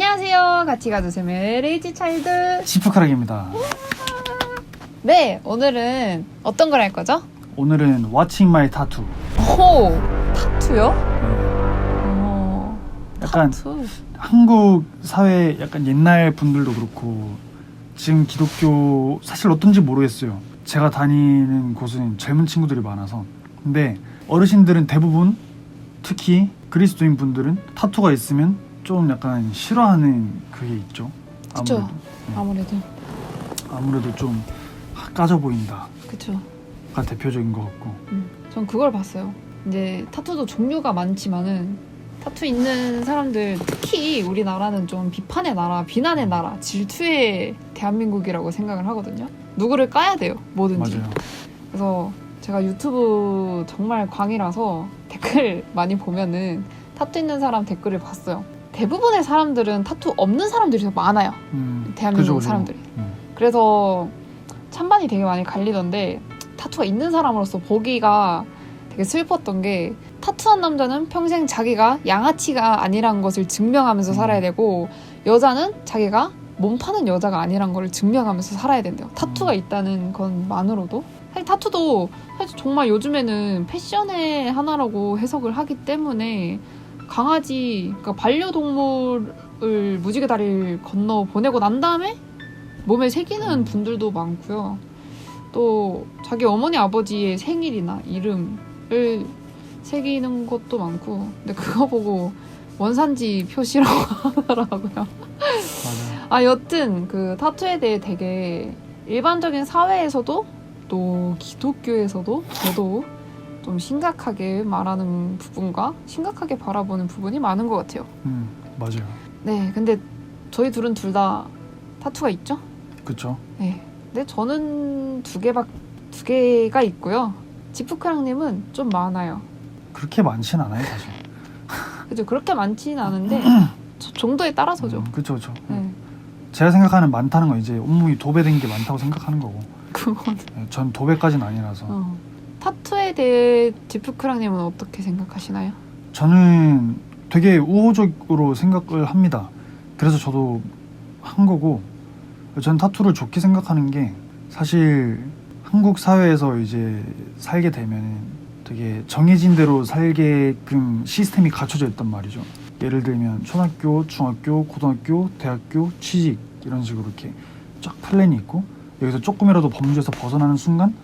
안녕하세요. 같이 가주세요. 레이지 차일드 시프카락입니다. 네, 오늘은 어떤 걸 할 거죠? 오늘은 Watching My Tattoo. 오, 타투요? 약간 타투. 한국 사회 약간 옛날 분들도 그렇고 지금 기독교 사실 어떤지 모르겠어요. 제가 다니는 곳은 젊은 친구들이 많아서. 근데 어르신들은 대부분 특히 그리스도인 분들은 타투가 있으면 좀 약간 싫어하는 그게 있죠. 그쵸. 아무래도. 아무래도. 아무래도 좀 까져 보인다가 그쵸. 대표적인 것 같고. 전 그걸 봤어요. 이제 타투도 종류가 많지만은 타투 있는 사람들, 특히 우리나라는 좀 비판의 나라, 비난의 나라, 질투의 대한민국이라고 생각을 하거든요. 누구를 까야 돼요, 뭐든지. 맞아요. 그래서 제가 유튜브 정말 광이라서 댓글 많이 보면은 타투 있는 사람 댓글을 봤어요. 대부분의 사람들은 타투 없는 사람들이 더 많아요. 대한민국 그죠. 사람들이. 그래서 찬반이 되게 많이 갈리던데 타투가 있는 사람으로서 보기가 되게 슬펐던 게, 타투한 남자는 평생 자기가 양아치가 아니란 것을 증명하면서 살아야 되고, 여자는 자기가 몸 파는 여자가 아니란 걸 증명하면서 살아야 된대요. 타투가 있다는 것만으로도. 사실 타투도 사실 정말 요즘에는 패션의 하나라고 해석을 하기 때문에 강아지, 그러니까 반려동물을 무지개 다리를 건너 보내고 난 다음에 몸에 새기는 분들도 많고요. 또 자기 어머니 아버지의 생일이나 이름을 새기는 것도 많고, 근데 그거 보고 원산지 표시라고 하더라고요. 맞아요. 여튼 그 타투에 대해 되게 일반적인 사회에서도 또 기독교에서도 저도 좀 심각하게 말하는 부분과 심각하게 바라보는 부분이 많은 것 같아요. 맞아요. 네, 근데 저희 둘은 둘 다 타투가 있죠? 그쵸. 네. 근데 저는 두 개가 있고요. 지프크랑님은 좀 많아요. 그렇게 많진 않아요, 사실. 그죠? 그렇게 많지는 않은데 정도에 따라서죠. 그쵸. 네. 제가 생각하는 많다는 건 이제 온몸이 도배된 게 많다고 생각하는 거고. 그건. 전 도배까지는 아니라서. 타투에 대해 지프크랑님은 어떻게 생각하시나요? 저는 되게 우호적으로 생각을 합니다. 그래서 저도 한 거고, 전 타투를 좋게 생각하는 게, 사실 한국 사회에서 이제 살게 되면 되게 정해진 대로 살게끔 시스템이 갖춰져 있단 말이죠. 예를 들면 초등학교, 중학교, 고등학교, 대학교, 취직 이런 식으로 이렇게 쫙 플랜이 있고, 여기서 조금이라도 범주에서 벗어나는 순간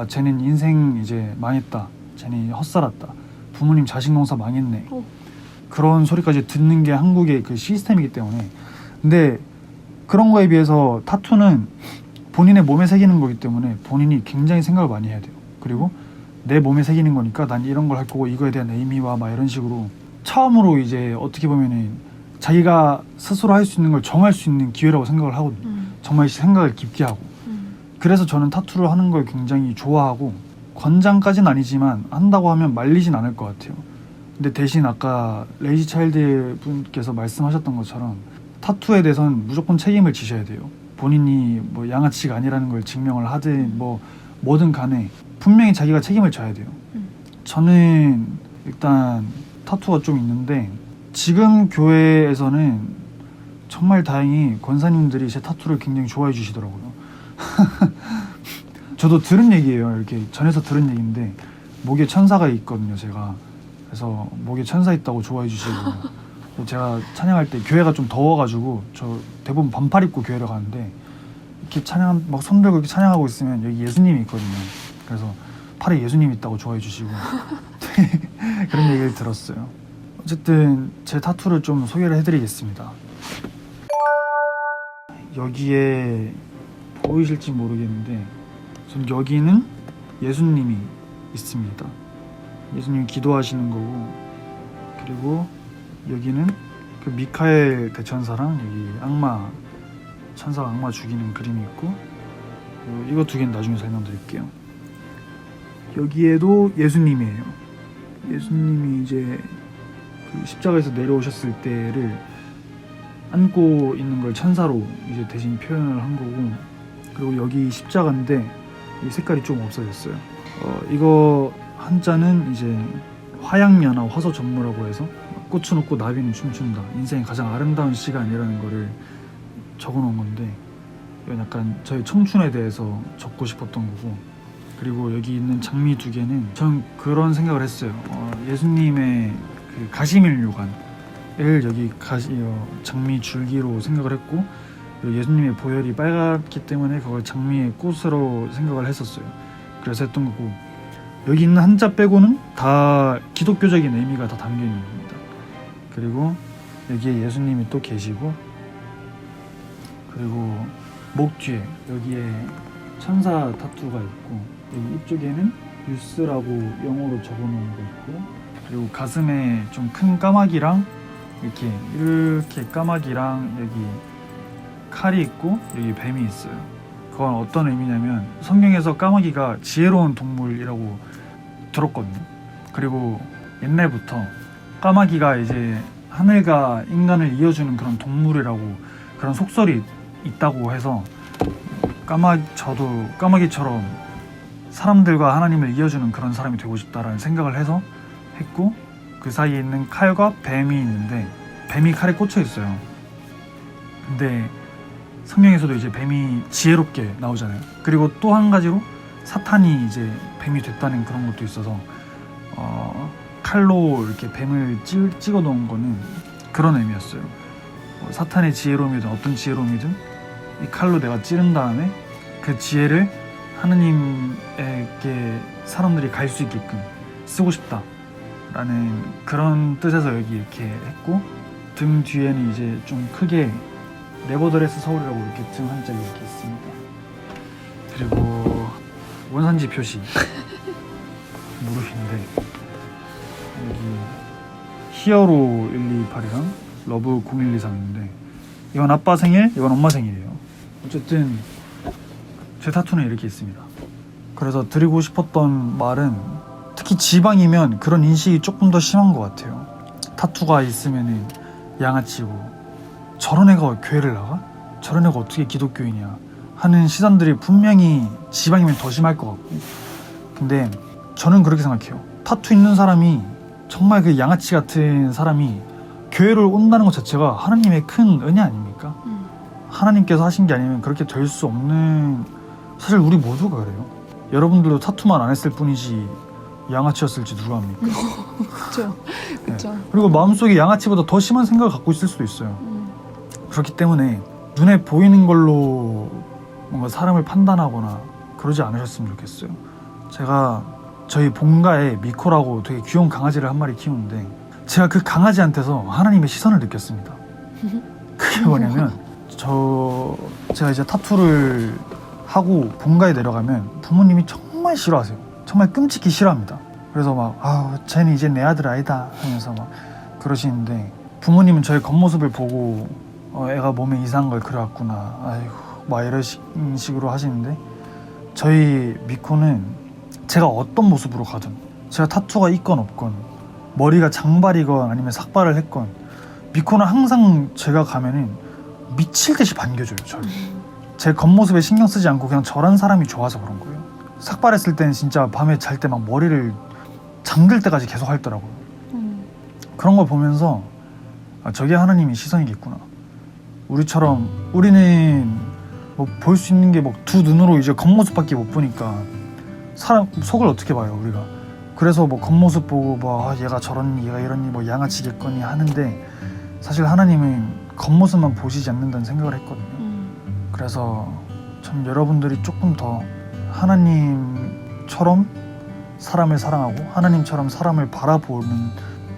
쟤는 인생 이제 망했다, 쟤는 헛살았다, 부모님 자식 농사 망했네, 그런 소리까지 듣는 게 한국의 그 시스템이기 때문에. 근데 그런 거에 비해서 타투는 본인의 몸에 새기는 거기 때문에 본인이 굉장히 생각을 많이 해야 돼요. 그리고 내 몸에 새기는 거니까 난 이런 걸 할 거고, 이거에 대한 의미와 막 이런 식으로 처음으로 이제 어떻게 보면은 자기가 스스로 할 수 있는 걸 정할 수 있는 기회라고 생각을 하거든요. 정말 생각을 깊게 하고. 그래서 저는 타투를 하는 걸 굉장히 좋아하고, 권장까지는 아니지만 한다고 하면 말리진 않을 것 같아요. 근데 대신 아까 레이지 차일드 분께서 말씀하셨던 것처럼 타투에 대해서는 무조건 책임을 지셔야 돼요. 본인이 뭐 양아치가 아니라는 걸 증명을 하든 뭐든 간에 분명히 자기가 책임을 져야 돼요. 저는 일단 타투가 좀 있는데, 지금 교회에서는 정말 다행히 권사님들이 제 타투를 굉장히 좋아해 주시더라고요. 저도 들은 얘기예요. 이렇게 전해서 들은 얘기인데, 목에 천사가 있거든요, 제가. 그래서 목에 천사 있다고 좋아해 주시고, 제가 찬양할 때 교회가 좀 더워가지고 저 대부분 반팔 입고 교회를 가는데, 이렇게 찬양 막 손 들고 이렇게 찬양하고 있으면 여기 예수님이 있거든요. 그래서 팔에 예수님 있다고 좋아해 주시고 그런 얘기를 들었어요. 어쨌든 제 타투를 좀 소개를 해드리겠습니다. 여기에 보이실지 모르겠는데, 전 여기는 예수님이 있습니다. 예수님이 기도하시는 거고, 그리고 여기는 그 미카엘 대천사랑 여기 악마, 천사가 악마 죽이는 그림이 있고, 이거 두 개는 나중에 설명드릴게요. 여기에도 예수님이에요. 예수님이 이제 그 십자가에서 내려오셨을 때를 안고 있는 걸 천사로 이제 대신 표현을 한 거고, 그리고 여기 십자가인데 이 색깔이 좀 없어졌어요. 이거 한자는 이제 화양연화 화서 전무라고 해서 꽃은 웃고 나비는 춤춘다. 인생의 가장 아름다운 시간이라는 거를 적어놓은 건데 이건 약간 저의 청춘에 대해서 적고 싶었던 거고 그리고 여기 있는 장미 두 개는 전 그런 생각을 했어요. 예수님의 그 가시밀 요관을 여기 장미 줄기로 생각을 했고 그리고 예수님의 보혈이 빨갛기 때문에 그걸 장미의 꽃으로 생각을 했었어요. 그래서 했던 거고 여기 있는 한자 빼고는 다 기독교적인 의미가 다 담겨 있는 겁니다. 그리고 여기에 예수님이 또 계시고 그리고 목 뒤에 여기에 천사 타투가 있고 여기 이쪽에는 유스라고 영어로 적어놓은 거 있고 그리고 가슴에 좀 큰 까마귀랑 이렇게 까마귀랑 여기 칼이 있고 여기 뱀이 있어요. 그건 어떤 의미냐면 성경에서 까마귀가 지혜로운 동물이라고 들었거든요. 그리고 옛날부터 까마귀가 이제 하늘과 인간을 이어주는 그런 동물이라고 그런 속설이 있다고 해서 저도 까마귀처럼 사람들과 하나님을 이어주는 그런 사람이 되고 싶다라는 생각을 해서 했고 그 사이에 있는 칼과 뱀이 있는데 뱀이 칼에 꽂혀 있어요. 근데 성경에서도 이제 뱀이 지혜롭게 나오잖아요. 그리고 또 한 가지로 사탄이 이제 뱀이 됐다는 그런 것도 있어서 칼로 이렇게 뱀을 찍어 놓은 거는 그런 의미였어요. 사탄의 지혜로움이든 어떤 지혜로움이든 이 칼로 내가 찌른 다음에 그 지혜를 하느님에게 사람들이 갈 수 있게끔 쓰고 싶다라는 그런 뜻에서 여기 이렇게 했고 등 뒤에는 이제 좀 크게 네버드레스 서울이라고 이렇게 등 한짝이 이렇게 있습니다. 그리고 원산지 표시 무릎인데 여기 히어로 128이랑 러브 0123인데 이건 아빠 생일, 이건 엄마 생일이에요. 어쨌든 제 타투는 이렇게 있습니다. 그래서 드리고 싶었던 말은 특히 지방이면 그런 인식이 조금 더 심한 것 같아요. 타투가 있으면은 양아치고 저런 애가 교회를 나가? 저런 애가 어떻게 기독교인이야? 하는 시선들이 분명히 지방이면 더 심할 것 같고 근데 저는 그렇게 생각해요. 타투 있는 사람이 정말 그 양아치 같은 사람이 교회를 온다는 것 자체가 하나님의 큰 은혜 아닙니까? 하나님께서 하신 게 아니면 그렇게 될 수 없는 사실 우리 모두가 그래요. 여러분들도 타투만 안 했을 뿐이지 양아치였을지 누가 합니까? 그렇죠. 그렇죠. 네. 그리고 마음속에 양아치보다 더 심한 생각을 갖고 있을 수도 있어요. 그렇기 때문에 눈에 보이는 걸로 뭔가 사람을 판단하거나 그러지 않으셨으면 좋겠어요. 제가 저희 본가에 미코라고 되게 귀여운 강아지를 한 마리 키우는데 제가 그 강아지한테서 하나님의 시선을 느꼈습니다. 그게 뭐냐면 제가 이제 타투를 하고 본가에 내려가면 부모님이 정말 싫어하세요. 정말 끔찍히 싫어합니다. 그래서 막 쟤는 이제 내 아들 아니다 하면서 막 그러시는데 부모님은 저의 겉모습을 보고 애가 몸에 이상한 걸 그려왔구나 아이고 막 이런 식으로 하시는데 저희 미코는 제가 어떤 모습으로 가든 제가 타투가 있건 없건 머리가 장발이건 아니면 삭발을 했건 미코는 항상 제가 가면은 미칠 듯이 반겨줘요. 저를 제 겉모습에 신경 쓰지 않고 그냥 저란 사람이 좋아서 그런 거예요. 삭발했을 때는 진짜 밤에 잘 때 막 머리를 잠들 때까지 계속 핥더라고요. 그런 걸 보면서 저게 하나님의 시선이겠구나. 우리는 뭐 볼 수 있는 게 뭐 두 눈으로 이제 겉모습밖에 못 보니까 사람 속을 어떻게 봐요 우리가. 그래서 뭐 겉모습 보고 뭐 얘가 저러니 얘가 이러니 뭐 양아치겠거니 하는데 사실 하나님은 겉모습만 보시지 않는다는 생각을 했거든요. 그래서 참 여러분들이 조금 더 하나님처럼 사람을 사랑하고 하나님처럼 사람을 바라보는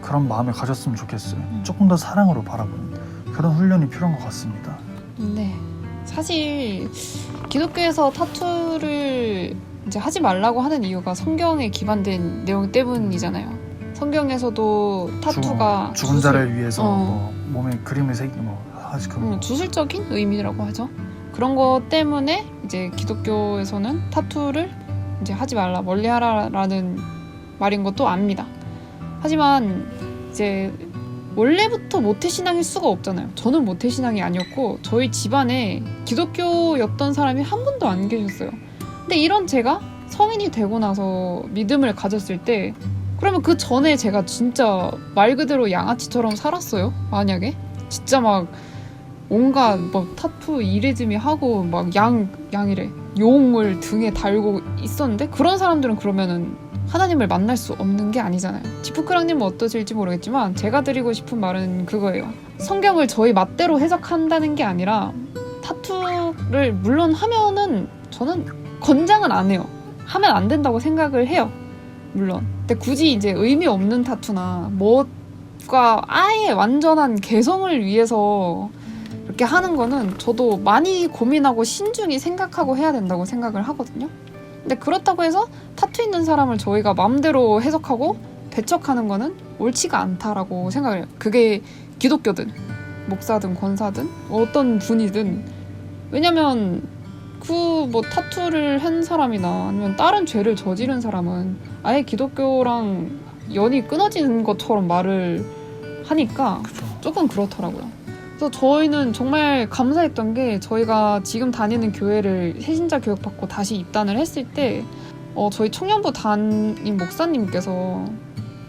그런 마음을 가졌으면 좋겠어요. 조금 더 사랑으로 바라보는 그런 훈련이 필요한 것 같습니다. 네. 사실 기독교에서 타투를 이제 하지 말라고 하는 이유가 성경에 기반된 내용 때문이잖아요. 성경에서도 타투가 죽은 자를 위해서 뭐 몸에 그림을 주술적인 의미라고 하죠. 그런 것 때문에 이제 기독교에서는 타투를 이제 하지 말라, 멀리하라라는 말인 것도 압니다. 하지만 이제 원래부터 모태신앙일 수가 없잖아요. 저는 모태신앙이 아니었고 저희 집안에 기독교였던 사람이 한 분도 안 계셨어요. 근데 이런 제가 성인이 되고 나서 믿음을 가졌을 때 그러면 그 전에 제가 진짜 말 그대로 양아치처럼 살았어요? 만약에? 진짜 막 온갖 뭐 타투 이레즈미 하고 막 양이래 용을 등에 달고 있었는데 그런 사람들은 그러면은 하나님을 만날 수 없는 게 아니잖아요. 지프크랑님은 어떠실지 모르겠지만 제가 드리고 싶은 말은 그거예요. 성경을 저희 맛대로 해석한다는 게 아니라 타투를 물론 하면은 저는 권장은 안 해요. 하면 안 된다고 생각을 해요. 물론. 근데 굳이 이제 의미 없는 타투나 뭐가 아예 완전한 개성을 위해서 이렇게 하는 거는 저도 많이 고민하고 신중히 생각하고 해야 된다고 생각을 하거든요. 근데 그렇다고 해서 타투 있는 사람을 저희가 마음대로 해석하고 배척하는 거는 옳지가 않다라고 생각을 해요. 그게 기독교든 목사든 권사든 어떤 분이든. 왜냐면 그 뭐 타투를 한 사람이나 아니면 다른 죄를 저지른 사람은 아예 기독교랑 연이 끊어지는 것처럼 말을 하니까 그죠. 조금 그렇더라고요. 그래서 저희는 정말 감사했던 게 저희가 지금 다니는 교회를 새신자 교육받고 다시 입단을 했을 때 저희 청년부 담임 목사님께서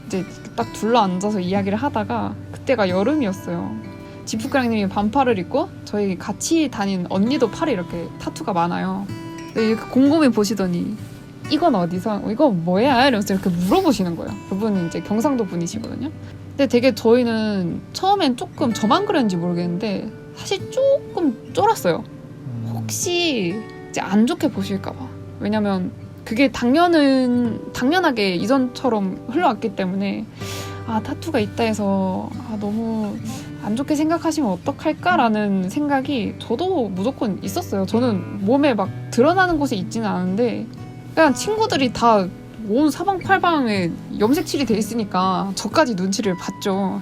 이제 딱 둘러앉아서 이야기를 하다가 그때가 여름이었어요. 지프크랑님이 반팔을 입고 저희 같이 다닌 언니도 팔에 이렇게 타투가 많아요. 근데 이렇게 곰곰이 보시더니 이건 어디서? 이거 뭐야? 이러면서 이렇게 물어보시는 거예요. 그분은 이제 경상도 분이시거든요. 근데 되게 저희는 처음엔 조금 저만 그랬는지 모르겠는데 사실 조금 쫄았어요. 혹시 이제 안 좋게 보실까 봐. 왜냐면 그게 당연하게 이전처럼 흘러왔기 때문에 타투가 있다 해서 너무 안 좋게 생각하시면 어떡할까라는 생각이 저도 무조건 있었어요. 저는 몸에 막 드러나는 곳에 있지는 않은데 그냥 친구들이 다 온 사방팔방에 염색칠이 돼 있으니까 저까지 눈치를 봤죠.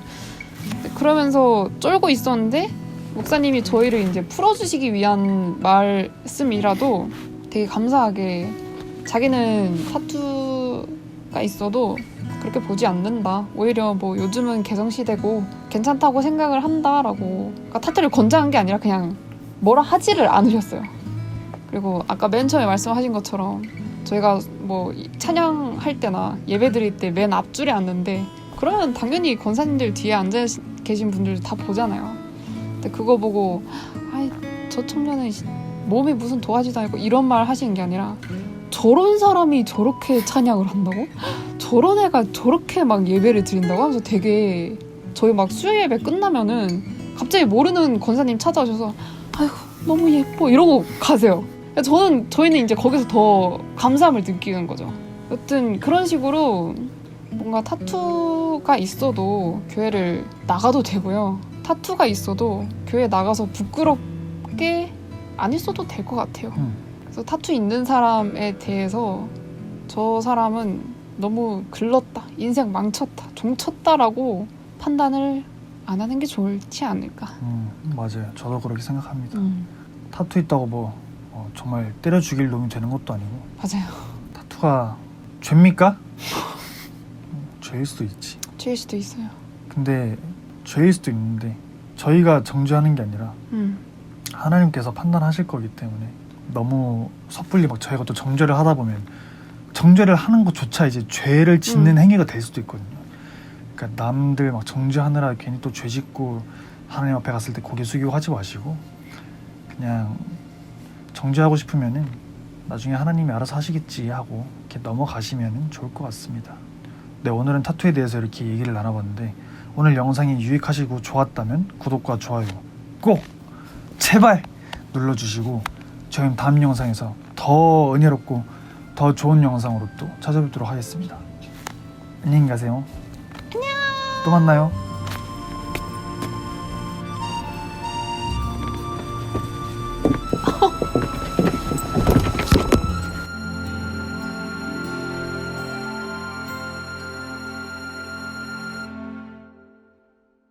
그러면서 쫄고 있었는데 목사님이 저희를 이제 풀어주시기 위한 말씀이라도 되게 감사하게 자기는 타투가 있어도 그렇게 보지 않는다. 오히려 뭐 요즘은 개성시대고 괜찮다고 생각을 한다라고. 그러니까 타투를 권장한 게 아니라 그냥 뭐라 하지를 않으셨어요. 그리고 아까 맨 처음에 말씀하신 것처럼 저희가 뭐 찬양할 때나 예배 드릴 때 맨 앞줄에 앉는데 그러면 당연히 권사님들 뒤에 앉아 계신 분들 다 보잖아요. 근데 그거 보고 저 청년은 몸에 무슨 도화지도 아니고 이런 말 하시는 게 아니라 저런 사람이 저렇게 찬양을 한다고? 저런 애가 저렇게 막 예배를 드린다고? 하면서 되게 저희 막 수요 예배 끝나면은 갑자기 모르는 권사님 찾아오셔서 아이고 너무 예뻐 이러고 가세요. 저희는 이제 거기서 더 감사함을 느끼는 거죠. 여튼 그런 식으로 뭔가 타투가 있어도 교회를 나가도 되고요. 타투가 있어도 교회 나가서 부끄럽게 안 있어도 될 것 같아요. 그래서 타투 있는 사람에 대해서 저 사람은 너무 글렀다, 인생 망쳤다, 종쳤다라고 판단을 안 하는 게 좋지 않을까. 맞아요. 저도 그렇게 생각합니다. 타투 있다고 뭐 정말 때려 죽일 놈이 되는 것도 아니고. 맞아요. 타투가 죄입니까? 죄일 수도 있지. 죄일 수도 있어요. 근데 죄일 수도 있는데 저희가 정죄하는 게 아니라 하나님께서 판단하실 거기 때문에 너무 섣불리 막 저희가 또 정죄를 하다 보면 정죄를 하는 것조차 이제 죄를 짓는 행위가 될 수도 있거든요. 그러니까 남들 막 정죄하느라 괜히 또 죄 짓고 하나님 앞에 갔을 때 고개 숙이고 하지 마시고 그냥 정죄하고 싶으면은 나중에 하나님이 알아서 하시겠지 하고 이렇게 넘어가시면은 좋을 것 같습니다. 네, 오늘은 타투에 대해서 이렇게 얘기를 나눠봤는데 오늘 영상이 유익하시고 좋았다면 구독과 좋아요 꼭 제발 눌러주시고 저희는 다음 영상에서 더 은혜롭고 더 좋은 영상으로 또 찾아뵙도록 하겠습니다. 안녕히 가세요. 안녕. 또 만나요.